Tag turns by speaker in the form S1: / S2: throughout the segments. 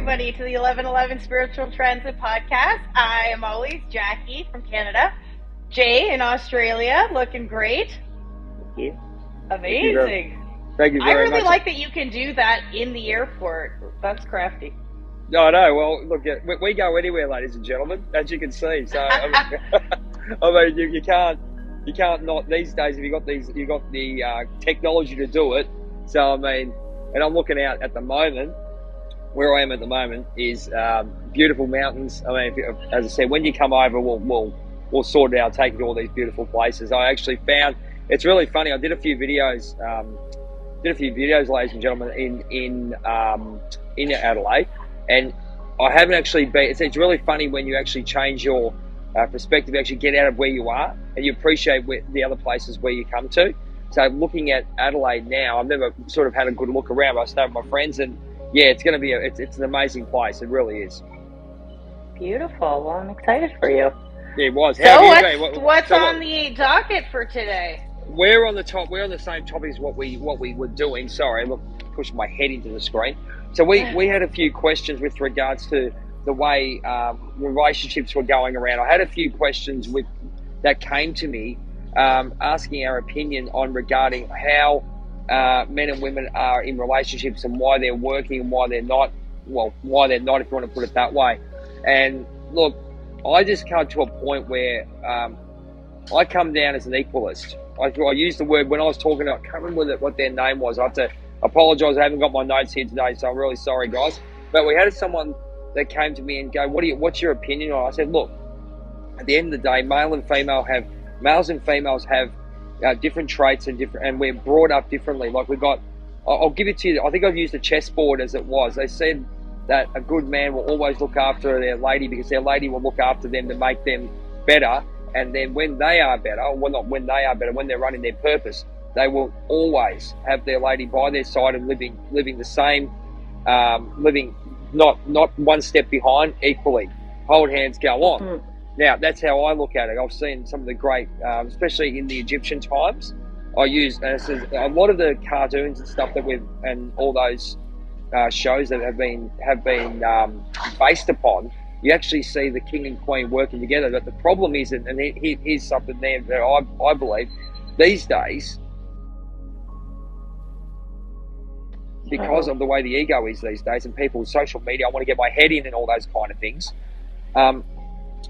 S1: everybody to the 1111 Spiritual Transit Podcast. I am always Jackie from Canada. Jay in Australia, looking great.
S2: Thank you.
S1: Amazing.
S2: Thank you
S1: I
S2: very
S1: really
S2: much.
S1: like that you can do that in the airport. That's crafty.
S2: No, no. Well, look, we go anywhere, ladies and gentlemen, as you can see. So, I mean, you can't not these days. If you got the technology to do it. So, I mean, and I'm looking out at the moment. Where I am at the moment is beautiful mountains. I mean, as I said, when you come over, we'll sort it out. Take you to all these beautiful places. I actually found it's really funny. I did a few videos, ladies and gentlemen, in Adelaide, and I haven't actually been. It's really funny when you actually change your perspective, you actually get out of where you are, and you appreciate the other places where you come to. So looking at Adelaide now, I've never sort of had a good look around. I stay with my friends, and yeah, it's going to be it's an amazing place. It really is.
S1: Beautiful. Well, I'm excited for you.
S2: Yeah, it was.
S1: How have you been? What's on the docket for today?
S2: We're on the same topic as what we were doing. Sorry, look, pushing my head into the screen. So we had a few questions with regards to the way relationships were going around. I had a few questions that came to me asking our opinion on regarding how men and women are in relationships and why they're working and why they're not. Well, why they're not, if you want to put it that way. And look, I just come to a point where I come down as an equalist. I use the word when I was talking. I can't remember what their name was. I have to apologise. I haven't got my notes here today, so I'm really sorry, guys. But we had someone that came to me and go, "What's your opinion on it?" I said, "Look, at the end of the day, males and females have different traits and we're brought up differently. Like we got, I'll give it to you. I think I've used the chessboard as it was. They said that a good man will always look after their lady because their lady will look after them to make them better. And then when they are better, well, not when they are better, when they're running their purpose, they will always have their lady by their side and living the same, living not one step behind, equally. Hold hands, go on." Mm-hmm. Now, that's how I look at it. I've seen some of the great, especially in the Egyptian times, I use a lot of the cartoons and stuff and all those shows that have been based upon. You actually see the king and queen working together. But the problem is, and here's something there that I believe, these days, because of the way the ego is these days, and people's social media, I want to get my head in and all those kind of things.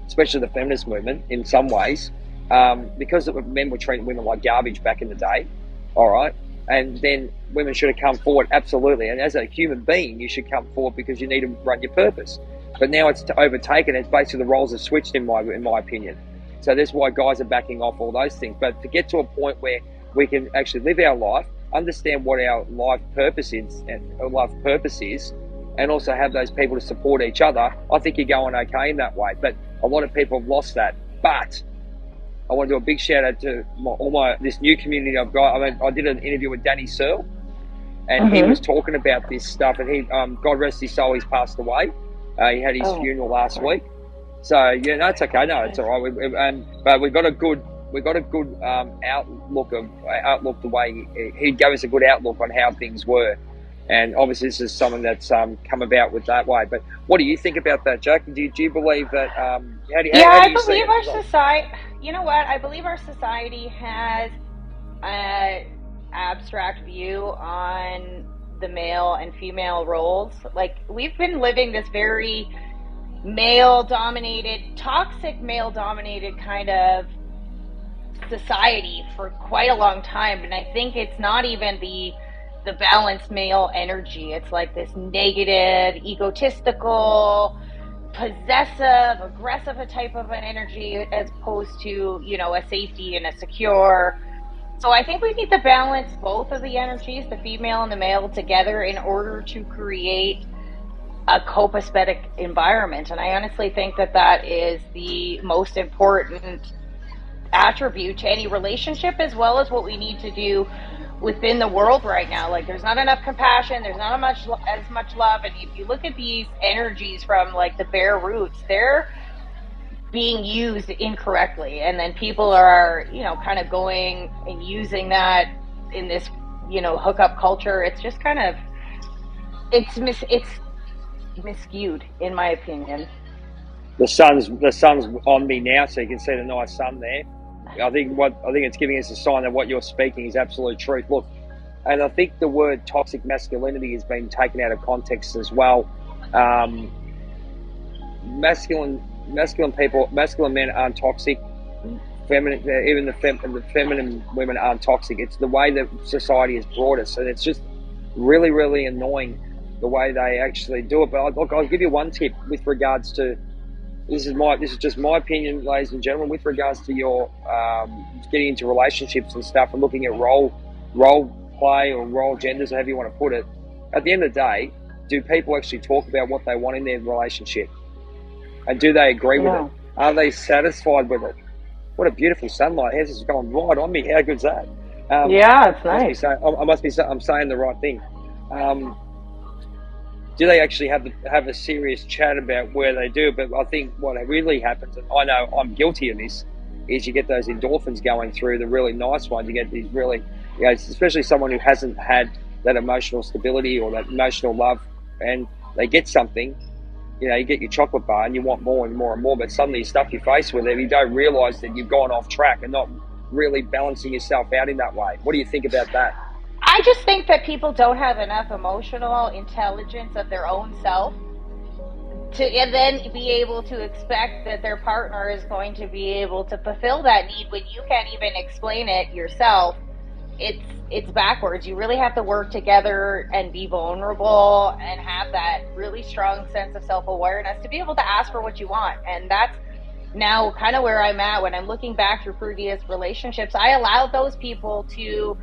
S2: Especially the feminist movement in some ways, because men were treating women like garbage back in the day, all right? And then women should have come forward, absolutely. And as a human being, you should come forward because you need to run your purpose. But now it's overtaken. It's basically the roles have switched in my opinion. So that's why guys are backing off all those things. But to get to a point where we can actually live our life, understand what our life purpose is, and also have those people to support each other, I think you're going okay in that way. But a lot of people have lost that. But I want to do a big shout out to this new community I've got. I mean, I did an interview with Danny Searle, and he was talking about this stuff. And he, God rest his soul, he's passed away. He had his funeral last week. So yeah, no, it's okay. No, it's all right. But we got a good outlook the way he gave us a good outlook on how things were. And obviously, this is something that's come about with that way. But what do you think about that, Jack? Do you believe that?
S1: I believe our society. You know what? I believe our society has an abstract view on the male and female roles. Like, we've been living this very toxic male-dominated kind of society for quite a long time, and I think it's not even the balanced male energy. It's like this negative, egotistical, possessive, aggressive type of an energy, as opposed to, a safety and a secure. So I think we need to balance both of the energies, the female and the male, together in order to create a copacetic environment. And I honestly think that is the most important attribute to any relationship, as well as what we need to do within the world right now. Like, there's not enough compassion, there's not as much love, and if you look at these energies from like the bare roots, they're being used incorrectly, and then people are kind of going and using that in this hookup culture. It's just kind of it's miscued, in my opinion.
S2: The sun's on me now, so you can see the nice sun there. I think it's giving us a sign that what you're speaking is absolute truth. Look, and I think the word toxic masculinity has been taken out of context as well. Masculine men aren't toxic. Feminine, even the feminine women aren't toxic. It's the way that society has brought us, and it's just really, really annoying the way they actually do it. But I'll give you one tip with regards to this is just my opinion, ladies and gentlemen, with regards to your getting into relationships and stuff and looking at role play or role genders, however you want to put it. At the end of the day, do people actually talk about what they want in their relationship? And do they agree with it? Are they satisfied with it? What a beautiful sunlight. This is going right on me. How good's that?
S1: Yeah, it's nice.
S2: I'm saying the right thing. Do they actually have a serious chat about where they do? But I think what really happens, and I know I'm guilty of this, is you get those endorphins going through, the really nice ones. You get these really, especially someone who hasn't had that emotional stability or that emotional love, and they get something, you get your chocolate bar and you want more and more and more, but suddenly you stuff your face with it, you don't realise that you've gone off track and not really balancing yourself out in that way. What do you think about that?
S1: I just think that people don't have enough emotional intelligence of their own self to and then be able to expect that their partner is going to be able to fulfill that need when you can't even explain it yourself. It's backwards. You really have to work together and be vulnerable and have that really strong sense of self-awareness to be able to ask for what you want. And that's now kind of where I'm at when I'm looking back through previous relationships. I allowed those people to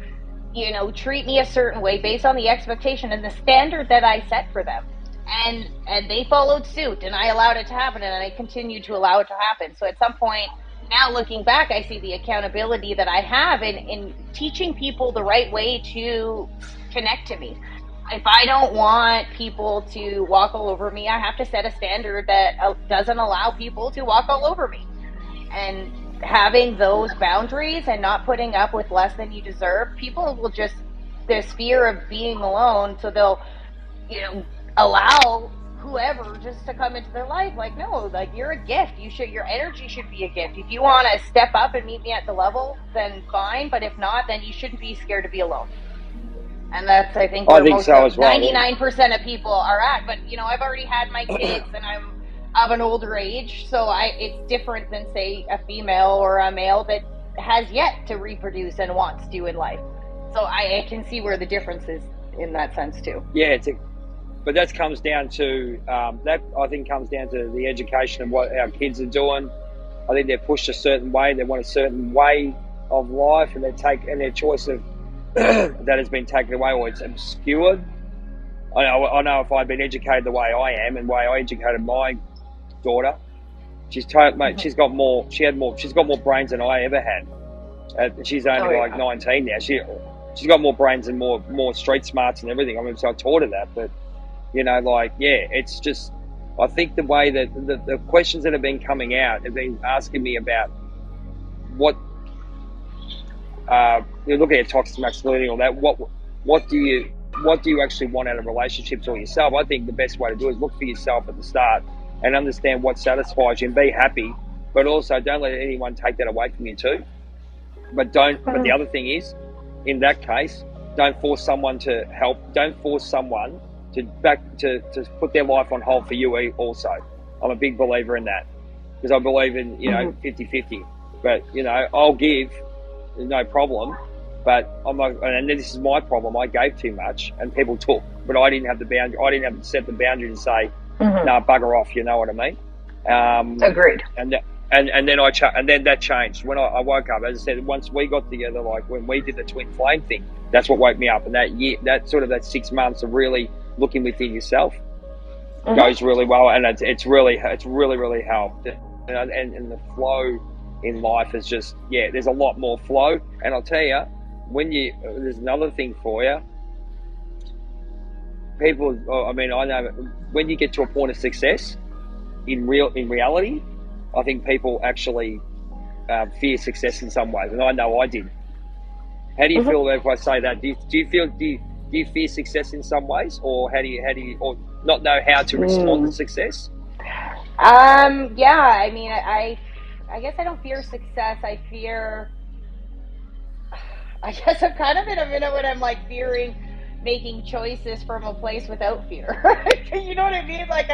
S1: treat me a certain way based on the expectation and the standard that I set for them. And they followed suit, and I allowed it to happen, and I continued to allow it to happen. So at some point, now looking back, I see the accountability that I have in teaching people the right way to connect to me. If I don't want people to walk all over me, I have to set a standard that doesn't allow people to walk all over me. And having those boundaries and not putting up with less than you deserve, people will just, there's fear of being alone, so they'll allow whoever just to come into their life. Like, no, like, you're a gift. Your energy should be a gift. If you want to step up and meet me at the level, then fine, but if not, then you shouldn't be scared to be alone. And that's, I think, where most of 99% of people are at. But I've already had my kids and I'm of an older age, so it's different than, say, a female or a male that has yet to reproduce and wants to in life. So I can see where the difference is in that sense too.
S2: Yeah, but that comes down to I think comes down to the education of what our kids are doing. I think they're pushed a certain way. They want a certain way of life, and their choice of that has been taken away, or it's obscured. I know if I'd been educated the way I am and the way I educated my daughter, she's got more brains than I ever had. She's only 19 now. She's got more brains and more street smarts and everything. I mean, so I taught her that, but it's just, I think the way that the questions that have been coming out have been asking me about what you're looking at toxic masculinity or that. What do you actually want out of relationships or yourself? I think the best way to do it is look for yourself at the start and understand what satisfies you and be happy, but also don't let anyone take that away from you too. But the other thing is, in that case, don't force someone to help. Don't force someone to put their life on hold for you also. I'm a big believer in that, because I believe in 50-50. But I'll give, no problem. But I'm like, and this is my problem. I gave too much, and people took, but I didn't have the boundary. I didn't have to set the boundary to say, "No, bugger off." You know what I mean?
S1: Agreed.
S2: And then that changed when I woke up. As I said, once we got together, like when we did the twin flame thing, that's what woke me up. And that 6 months of really looking within yourself goes really well, and it's really helped. And the flow in life is just, there's a lot more flow. And I'll tell you, there's another thing for you. People, I know when you get to a point of success in reality, I think people actually fear success in some ways, and I know I did. How do you feel if I say that? Do Do you fear success in some ways, or how do you, or not know how to respond to success?
S1: Yeah, I mean, I guess I don't fear success. I guess I'm kind of in a minute when I'm like fearing making choices from a place without fear. You know what I mean? Like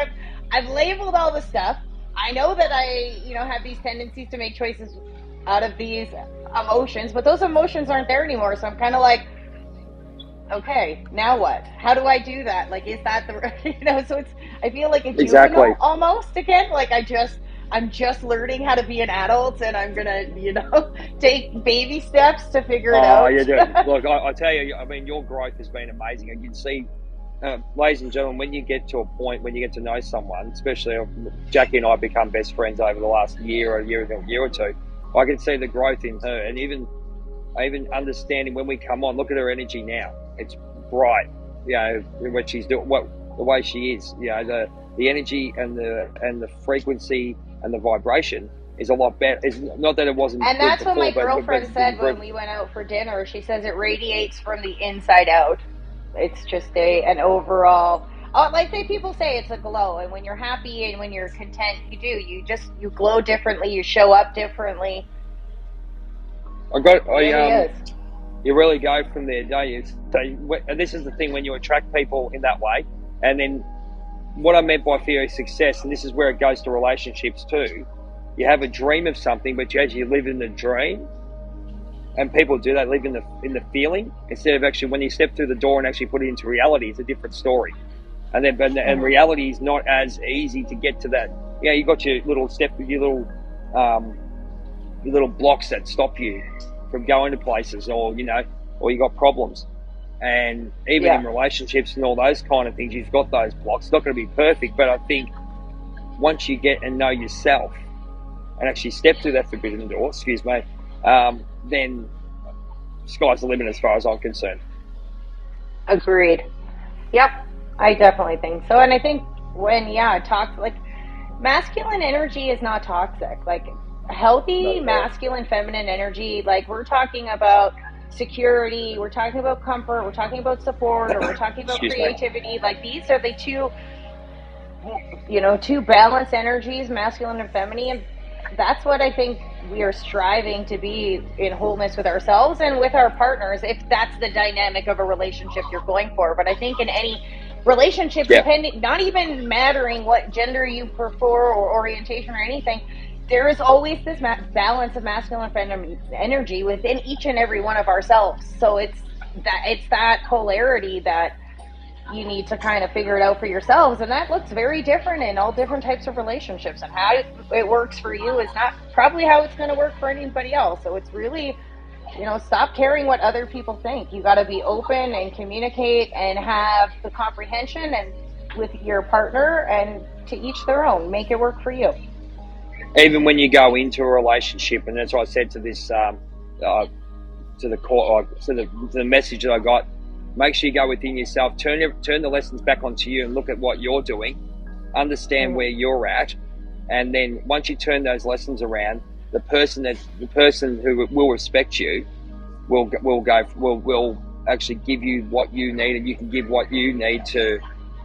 S1: I've labeled all the stuff. I know that have these tendencies to make choices out of these emotions, but those emotions aren't there anymore. So I'm kind of like, okay, now what? How do I do that? Like, is that so I feel like a
S2: Exactly.
S1: juvenile almost again. Like I'm just learning how to be an adult and I'm gonna, take baby steps to figure it
S2: Oh,
S1: out.
S2: you do. Look, I tell you, I mean, your growth has been amazing. And you can see, ladies and gentlemen, when you get to a point, when you get to know someone, especially Jackie and I have become best friends over the last year or two, I can see the growth in her. And even understanding when we come on, look at her energy now. It's bright, what she's doing, the way she is, the energy and the frequency and the vibration is a lot better. It's not that it wasn't
S1: And
S2: good
S1: that's what
S2: before,
S1: my
S2: but
S1: girlfriend said when we went out for dinner. She says it radiates from the inside out. It's just an overall. Like people say, it's a glow, and when you're happy and when you're content, you glow differently. You show up differently. It really is.
S2: You really go from there, don't you? So, and this is the thing when you attract people in that way, and then what I meant by fear of success, and this is where it goes to relationships too. You have a dream of something, but as you live in the dream, and people do that, live in the feeling instead of actually when you step through the door and actually put it into reality. It's a different story, and reality is not as easy to get to that. You got your little little blocks that stop you from going to places, or you got problems, and even in relationships and all those kind of things, you've got those blocks. It's not going to be perfect, but I think once you get and know yourself and actually step through that forbidden door, then sky's the limit as far as I'm concerned.
S1: Agreed. Yep, I definitely think so. And I think when masculine energy is not toxic. Like healthy masculine feminine energy, like we're talking about security, we're talking about comfort, we're talking about support, or we're talking about creativity. Like these are the two balanced energies, masculine and feminine. That's what I think we are striving to be in wholeness with ourselves and with our partners, if that's the dynamic of a relationship you're going for. But I think in any relationship, not even mattering what gender you prefer or orientation or anything, there is always this balance of masculine and feminine energy within each and every one of ourselves. So it's that polarity that you need to kind of figure it out for yourselves, and that looks very different in all different types of relationships, and how it works for you is not probably how it's going to work for anybody else. So it's really, stop caring what other people think. You got to be open and communicate and have the comprehension and with your partner, and to each their own. Make it work for you.
S2: Even when you go into a relationship, and that's what I said to this to the message that I got. Make sure you go within yourself, turn the lessons back onto you and look at what you're doing, understand where you're at, and then once you turn those lessons around, the person who will respect you will actually give you what you need, and you can give what you need to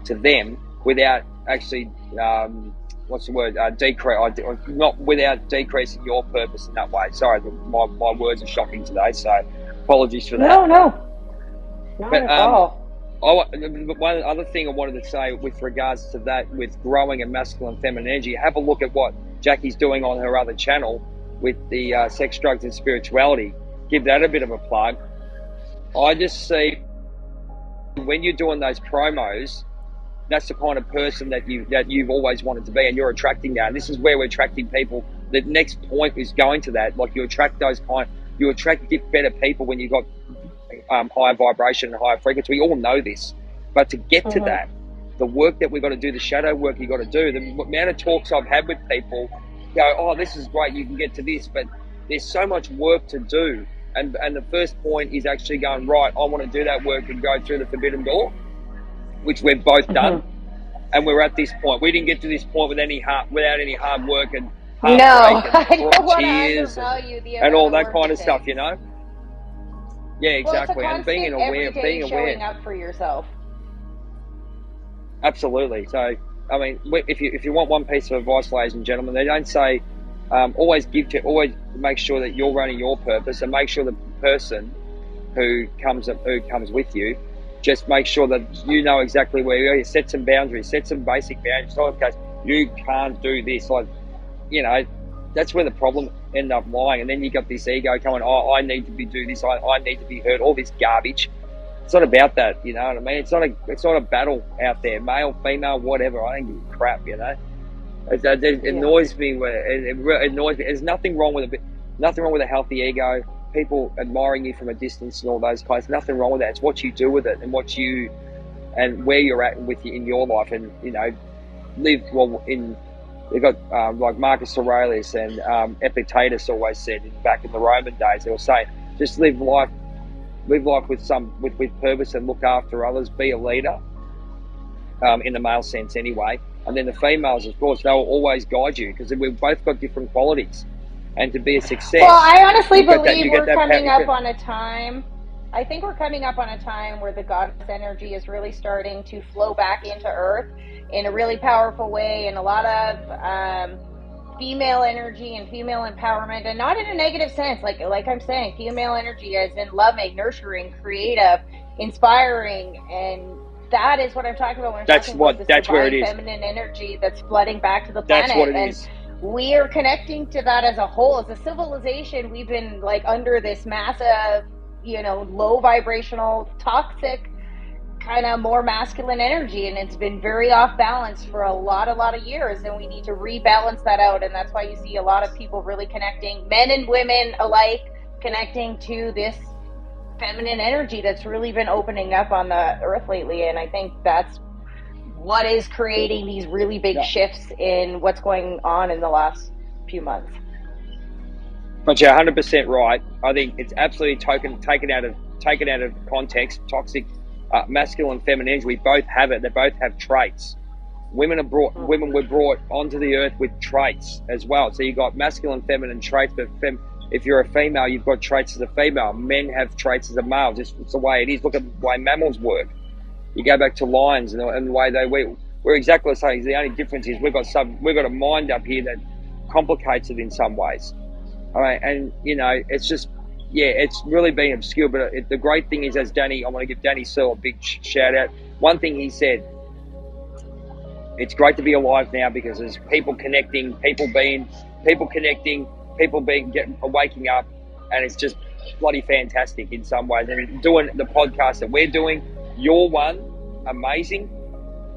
S2: them without actually not without decreasing your purpose in that way. Sorry, my words are shocking today, so apologies for that.
S1: No. Not at all.
S2: One other thing I wanted to say with regards to that, with growing a masculine feminine energy, have a look at what Jackie's doing on her other channel with the sex, drugs and spirituality. Give that a bit of a plug. I just see when you're doing those promos, that's the kind of person that you've always wanted to be, and you're attracting that. And this is where we're attracting people. The next point is going to that. Like you attract better people when you've got higher vibration and higher frequency. We all know this, but to get to that, the work that we've got to do, the shadow work you got to do, the amount of talks I've had with people go, oh, this is great, you can get to this, but there's so much work to do. And the first point is actually going, right, I want to do that work and go through the forbidden door, which we've both done. And we're at this point. We didn't get to this point without any hard work and heartbreak and tears and all that kind of stuff, Yeah,
S1: Well, it's a
S2: exactly. And
S1: constant everyday showing up for yourself.
S2: Absolutely. So, I mean, if you want one piece of advice, ladies and gentlemen, they don't say always make sure that you're running your purpose, and make sure the person who comes with you, just make sure that you know exactly where you are. Set some boundaries, set some basic boundaries. So, okay, you can't do this. Like, you know, that's where the problem end up lying. And then you got this ego going, oh, I need to do this. I need to be heard. All this garbage. It's not about that, you know what I mean? It's not a battle out there, male, female, whatever. I don't give a crap, you know. It annoys me. It annoys me. There's nothing wrong with a healthy ego. People admiring you from a distance and all those kinds. Nothing wrong with that. It's what you do with it, and where you're at in your life, and you know, live well in. They've got like Marcus Aurelius and Epictetus always said back in the Roman days. They were saying, just live life with purpose and look after others. Be a leader, in the male sense anyway. And then the females, of course, they'll always guide you, because we've both got different qualities. And to be a success,
S1: well, I honestly believe we're coming up on a time. I think we're coming up on a time where the goddess energy is really starting to flow back into Earth in a really powerful way, and a lot of female energy and female empowerment, and not in a negative sense. Like I'm saying, female energy as in loving, nurturing, creative, inspiring, and that is what I'm talking about when I'm talking about this divine feminine energy that's flooding back to the planet.
S2: That's what it is.
S1: We are connecting to that as a whole. As a civilization, we've been like under this massive, you know, low vibrational, toxic kind of more masculine energy, and it's been very off balance for a lot of years, and we need to rebalance that out. And that's why you see a lot of people really connecting, men and women alike, connecting to this feminine energy that's really been opening up on the earth lately. And I think that's what is creating these really big shifts in what's going on in the last few months.
S2: But you're 100% right. I think it's absolutely taken out of context. Toxic masculine, feminine energy. We both have it. They both have traits. Women were brought onto the earth with traits as well. So you've got masculine, feminine traits, but if you're a female, you've got traits as a female. Men have traits as a male. Just it's the way it is. Look at the way mammals work. You go back to lions and the way they we're exactly the same. The only difference is we've got a mind up here that complicates it in some ways. All right, and you know, it's just it's really been obscure. But the great thing is, as Danny, I want to give Danny Searle a big shout out. One thing he said, it's great to be alive now because there's people connecting, waking up, and it's just bloody fantastic in some ways. And doing the podcast that we're doing, you're one, amazing.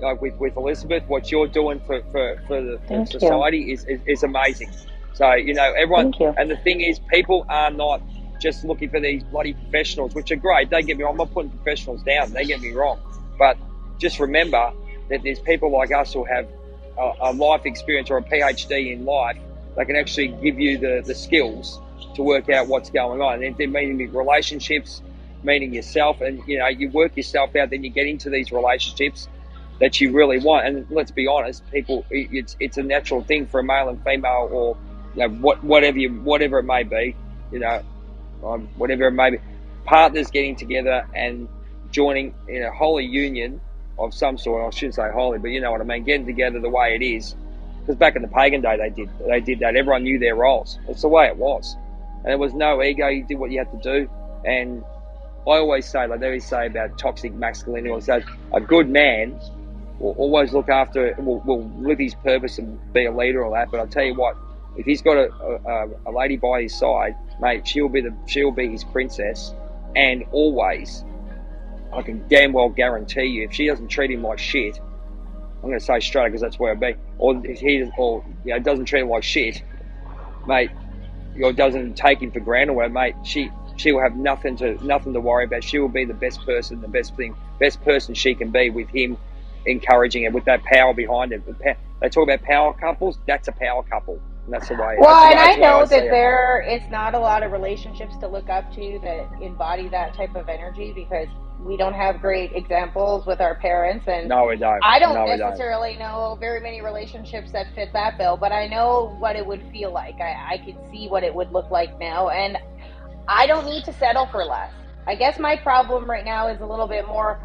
S2: Like with Elizabeth, what you're doing for the society is amazing. So, you know, everyone, and the thing is, people are not just looking for these bloody professionals, which are great. Don't get me wrong, I'm not putting professionals down, don't get me wrong. But just remember that there's people like us who have a life experience or a PhD in life that can actually give you the skills to work out what's going on. And then meeting relationships, meeting yourself, and, you know, you work yourself out, then you get into these relationships that you really want. And let's be honest, people, it's a natural thing for a male and female, or you know, whatever it may be, you know, whatever it may be, partners getting together and joining in a holy union of some sort. I shouldn't say holy, but you know what I mean, getting together the way it is. Because back in the pagan day, they did that. Everyone knew their roles. It's the way it was, and there was no ego. You did what you had to do. And I always say, like they always say about toxic masculinity, so a good man will always look after, will live his purpose and be a leader or that. But I'll tell you what, if he's got a lady by his side, mate, she'll be his princess. And always, I can damn well guarantee you, if she doesn't treat him like shit, I'm going to say straight because that's where I'd be, or if he doesn't treat him like shit, mate, or doesn't take him for granted, or whatever, mate, she will have nothing to worry about. She will be the best person, best person she can be, with him encouraging her, with that power behind it. They talk about power couples. That's a power couple, and that's the way.
S1: Well, and I know that it's not a lot of relationships to look up to that embody that type of energy, because we don't have great examples with our parents, and
S2: no, we don't.
S1: I don't necessarily know very many relationships that fit that bill, but I know what it would feel like. I can see what it would look like now, and I don't need to settle for less. I guess my problem right now is a little bit more,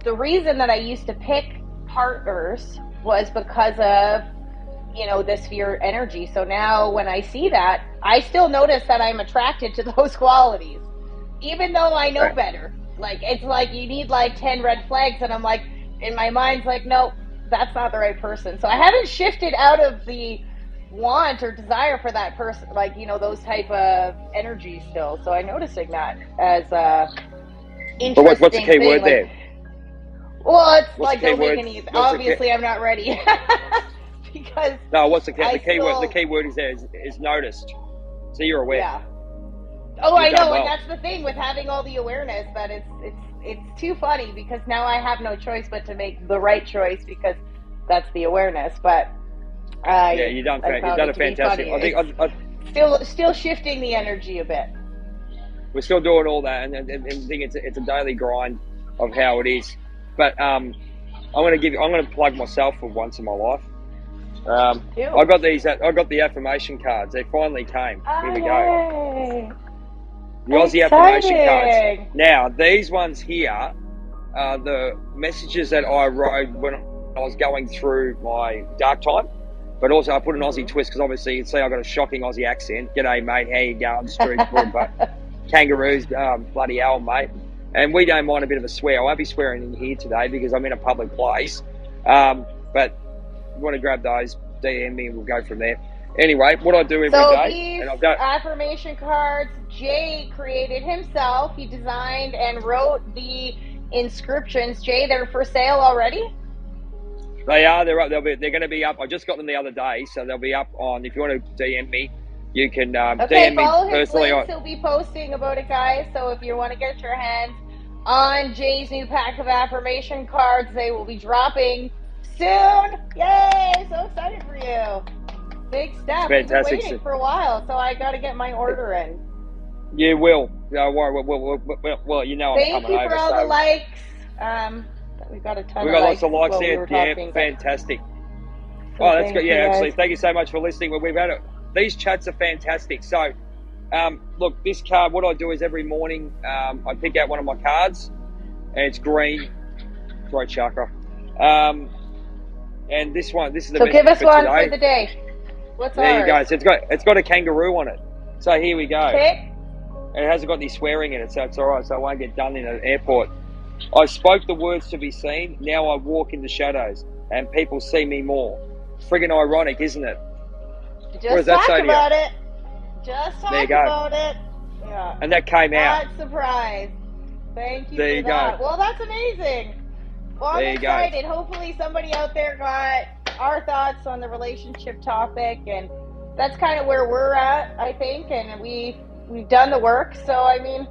S1: the reason that I used to pick partners was because of, this fear energy. So now when I see that, I still notice that I'm attracted to those qualities, even though I know better. Like, it's like you need like 10 red flags, and I'm like, in my mind's like, no, that's not the right person. So I haven't shifted out of the want or desire for that person, like, those type of energies still. So I'm noticing that as a interesting
S2: But what's the key
S1: thing.
S2: word
S1: like,
S2: there?
S1: Well, it's
S2: What's
S1: like,
S2: the key
S1: don't make
S2: word?
S1: any, obviously I'm not ready. Because
S2: No, what's the key word? The
S1: still,
S2: key word is there is noticed. So you're aware.
S1: yeah. Oh,
S2: You've
S1: I know,
S2: done well.
S1: and that's the thing with having all the awareness, that it's too funny, because now I have no choice but to make the right choice, because that's the awareness. But
S2: you've done a fantastic. I think
S1: still shifting the energy a bit.
S2: we're still doing all that, and I think it's a daily grind of how it is. But I'm going to plug myself for once in my life. I got the affirmation cards. They finally came. Here we go. The Aussie affirmation cards. Now, these ones here are the messages that I wrote when I was going through my dark time. But also I put an Aussie twist, because obviously you'd see I've got a shocking Aussie accent. G'day, mate. How you going? Streets full of kangaroos. Bloody hell, mate. And we don't mind a bit of a swear. I won't be swearing in here today because I'm in a public place. But you want to grab those, DM me, and we'll go from there. Anyway, what I do every day,
S1: these
S2: and I've got
S1: affirmation cards, Jay created himself. He designed and wrote the inscriptions. Jay, they're for sale already?
S2: They are. They're up. They're going to be up. I just got them the other day, so they'll be up on. If you want to DM me, you can DM
S1: follow
S2: me
S1: his
S2: personally.
S1: links. He'll be posting about it, guys. So if you want to get your hands on Jay's new pack of affirmation cards, they will be dropping soon. Yay! So excited for you. Big step. We've been waiting for a while, so I got to get my order in.
S2: You will. Well, you know I'm coming over.
S1: Thank you for all the likes. We got a ton.
S2: We got lots of likes there. Yeah, fantastic. Oh, that's good. Yeah, actually, thank you so much for listening. We've had it. These chats are fantastic. So, look, this card. What I do is every morning I pick out one of my cards, and it's green, throat chakra. And this is the.
S1: So give us one
S2: today.
S1: for the day. What's
S2: there
S1: ours?
S2: You go. So it's got a kangaroo on it. So here we go.
S1: Okay.
S2: And it hasn't got any swearing in it, so it's all right. So I won't get done in an airport. I spoke the words to be seen. Now I walk in the shadows, and people see me more. Friggin' ironic, isn't it?
S1: Just talk about it. Just talk about it. Yeah.
S2: And that came out.
S1: Not surprised. Thank you
S2: there
S1: for that. Well, that's amazing. Well, I'm excited. Hopefully somebody out there got our thoughts on the relationship topic, and that's kind of where we're at, I think, and we've done the work. So I mean,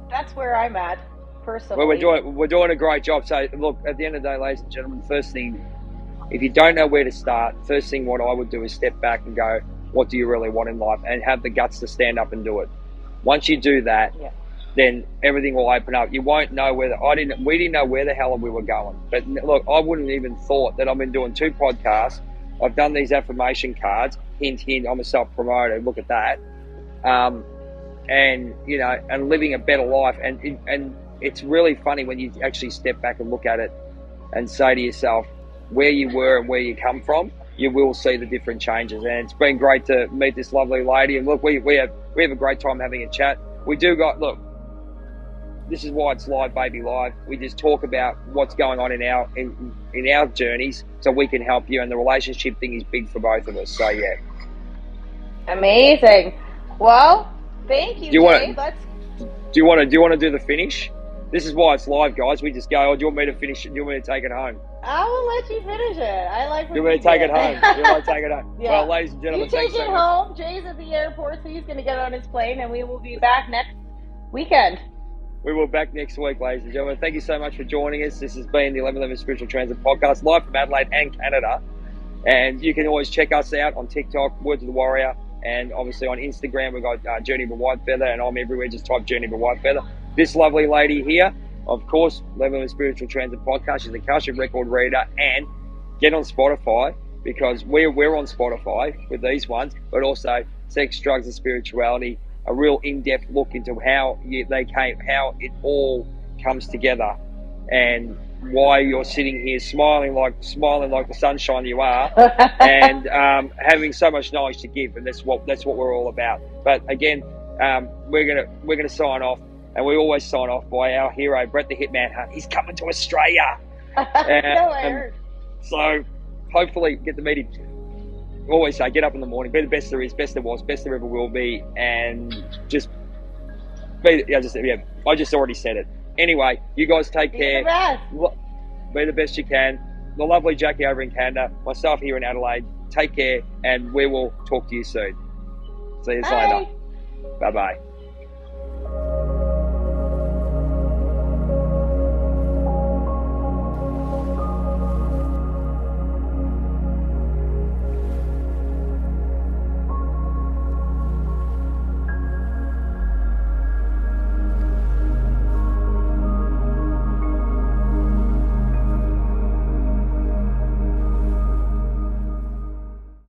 S1: that's where I'm at personally.
S2: Well, we're doing a great job. So look, at the end of the day, ladies and gentlemen, first thing, if you don't know where to start, first thing what I would do is step back and go, what do you really want in life, and have the guts to stand up and do it. Once you do that, then everything will open up. You won't know we didn't know where the hell we were going. But look, I wouldn't even thought that I've been doing 2 podcasts. I've done these affirmation cards. Hint, hint, I'm a self-promoter. Look at that. And living a better life. And it's really funny when you actually step back and look at it and say to yourself where you were and where you come from. You will see the different changes. And it's been great to meet this lovely lady. And look, we have a great time having a chat. This is why it's live, baby, live. We just talk about what's going on in our journeys, so we can help you. And the relationship thing is big for both of us. So yeah,
S1: amazing. Well, thank you. Do you want
S2: to do the finish? This is why it's live, guys. We just go. Oh, do you want me to finish it? Do you want me to take it home?
S1: I will let you finish it. I like.
S2: Do you want me to take it home? Do you want to take it home? Yeah. Well, ladies and gentlemen,
S1: you take it home. Jay's at the airport, so he's going to get on his plane, and we will be back next weekend.
S2: We will be back next week, ladies and gentlemen. Thank you so much for joining us. This has been the 1111 Spiritual Transit Podcast, live from Adelaide and Canada. And you can always check us out on TikTok, Words of the Warrior, and obviously on Instagram, we've got Journey by Whitefeather, and I'm everywhere. Just type Journey by Whitefeather. This lovely lady here, of course, 1111 Spiritual Transit Podcast. She's a Akashic record reader, and get on Spotify, because we're on Spotify with these ones, but also Sex, Drugs and Spirituality. a real in-depth look into how it all comes together, and why you're sitting here smiling like the sunshine you are, and having so much knowledge to give, and that's what we're all about. But again, we're gonna sign off, and we always sign off by our hero, Brett the Hitman Hunt. He's coming to Australia. So hopefully get to meet him. Always say, get up in the morning, be the best there is, best there was, best there ever will be, and just be. I just already said it. Anyway, you guys take care. Be the best you can. The lovely Jackie over in Canada, myself here in Adelaide. Take care, and we will talk to you soon. See you later. Bye bye.